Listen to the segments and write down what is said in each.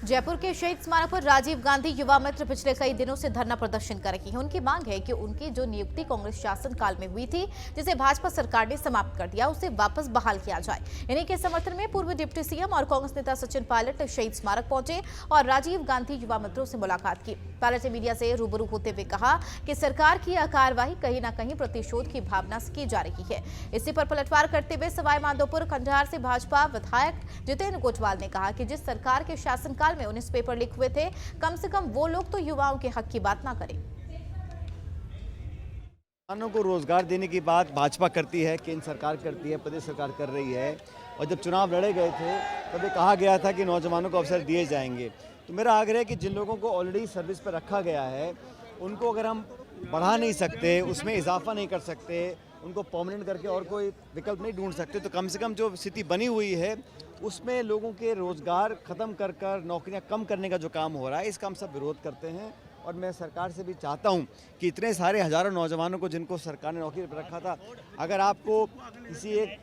जयपुर के शहीद स्मारक पर राजीव गांधी युवा मित्र पिछले कई दिनों से धरना प्रदर्शन कर रही है। उनकी मांग है कि उनकी जो नियुक्ति कांग्रेस शासन काल में हुई थी, जिसे भाजपा सरकार ने समाप्त कर दिया, उसे वापस बहाल किया जाए। इन्हीं के समर्थन में पूर्व डिप्टी सीएम और कांग्रेस नेता सचिन पायलट शहीद स्मारक पहुंचे और राजीव गांधी युवा मित्रों से मुलाकात की। पायलट ने मीडिया से रूबरू होते हुए कहा कि सरकार की यह कार्रवाई कहीं न कहीं प्रतिशोध की भावना से की जा रही है। इसी पर पलटवार करते हुए सवाई माधोपुर खंडार से भाजपा विधायक जितेंद्र कोटवाल ने कहा कि जिस सरकार के शासनकाल में 19 पेपर लीक हुए थे, कम से कम वो लोग तो युवाओं के हक की बात ना करें। किसानों को रोजगार देने की बात भाजपा करती है, केंद्र सरकार करती है, प्रदेश सरकार कर रही है। और जब चुनाव लड़े गए थे तब ये कहा गया था कि नौजवानों को अवसर दिए जाएंगे। तो मेरा आग्रह है कि जिन लोगों को ऑलरेडी सर्विस पर रखा गया है, उनको अगर हम बढ़ा नहीं सकते, उसमें इजाफा नहीं कर सकते, उनको परमानेंट करके और कोई विकल्प नहीं ढूंढ सकते, तो कम से कम जो स्थिति बनी हुई है उसमें लोगों के रोजगार खत्म कर कर नौकरियां कम करने का जो काम हो रहा है, इसका हम सब विरोध करते हैं। और मैं सरकार से भी चाहता हूं कि इतने सारे हजारों नौजवानों को जिनको सरकार ने नौकरी पर रखा था, अगर आपको किसी एक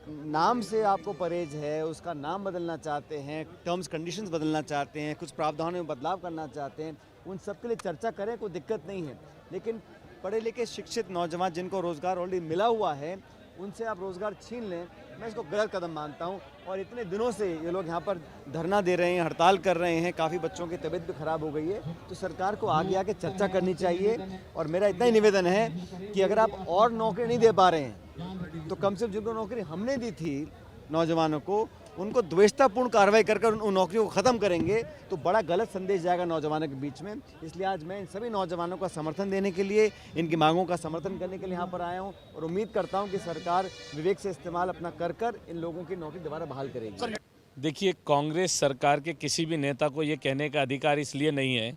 नाम से आपको परहेज है, उसका नाम बदलना चाहते हैं, टर्म्स कंडीशंस बदलना चाहते हैं, कुछ प्रावधानों में बदलाव करना चाहते हैं, उन सब के लिए चर्चा करें, कोई दिक्कत नहीं है। लेकिन पढ़े लिखे शिक्षित नौजवान जिनको रोज़गार ऑलरेडी मिला हुआ है, उनसे आप रोज़गार छीन लें, मैं इसको गलत कदम मानता हूं। और इतने दिनों से ये लोग यहाँ पर धरना दे रहे हैं, हड़ताल कर रहे हैं, काफ़ी बच्चों की तबीयत भी खराब हो गई है, तो सरकार को आगे आके चर्चा करनी चाहिए। और मेरा इतना ही निवेदन है कि अगर आप और नौकरी नहीं दे पा रहे हैं, तो कम से कम जिनको नौकरी हमने दी थी नौजवानों को, उनको द्वेषतापूर्ण कार्रवाई कर उन नौकरियों को ख़त्म करेंगे तो बड़ा गलत संदेश जाएगा नौजवानों के बीच में। इसलिए आज मैं इन सभी नौजवानों का समर्थन देने के लिए, इनकी मांगों का समर्थन करने के लिए यहाँ पर आया हूँ और उम्मीद करता हूँ कि सरकार विवेक से इस्तेमाल अपना कर इन लोगों की नौकरी दोबारा बहाल करेगी। देखिए, कांग्रेस सरकार के किसी भी नेता को ये कहने का अधिकार इसलिए नहीं है।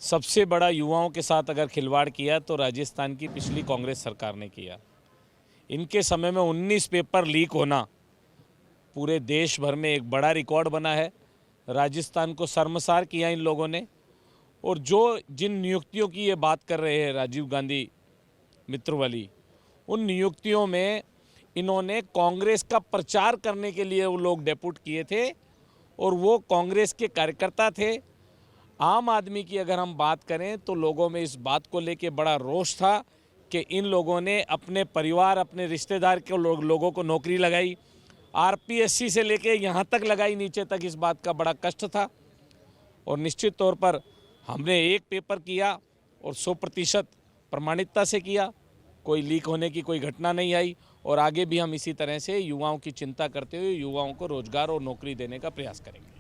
सबसे बड़ा युवाओं के साथ अगर खिलवाड़ किया तो राजस्थान की पिछली कांग्रेस सरकार ने किया। इनके समय में 19 पेपर लीक होना पूरे देश भर में एक बड़ा रिकॉर्ड बना है। राजस्थान को शर्मसार किया इन लोगों ने। और जो जिन नियुक्तियों की ये बात कर रहे हैं राजीव गांधी मित्र वाली, उन नियुक्तियों में इन्होंने कांग्रेस का प्रचार करने के लिए वो लोग डेपुट किए थे और वो कांग्रेस के कार्यकर्ता थे। आम आदमी की अगर हम बात करें तो लोगों में इस बात को लेके बड़ा रोष था कि इन लोगों ने अपने परिवार, अपने रिश्तेदार के लोगों को नौकरी लगाई, आरपीएससी से लेके यहाँ तक लगाई नीचे तक। इस बात का बड़ा कष्ट था और निश्चित तौर पर हमने एक पेपर किया और 100% प्रमाणिकता से किया, कोई लीक होने की कोई घटना नहीं आई। और आगे भी हम इसी तरह से युवाओं की चिंता करते हुए युवाओं को रोजगार और नौकरी देने का प्रयास करेंगे।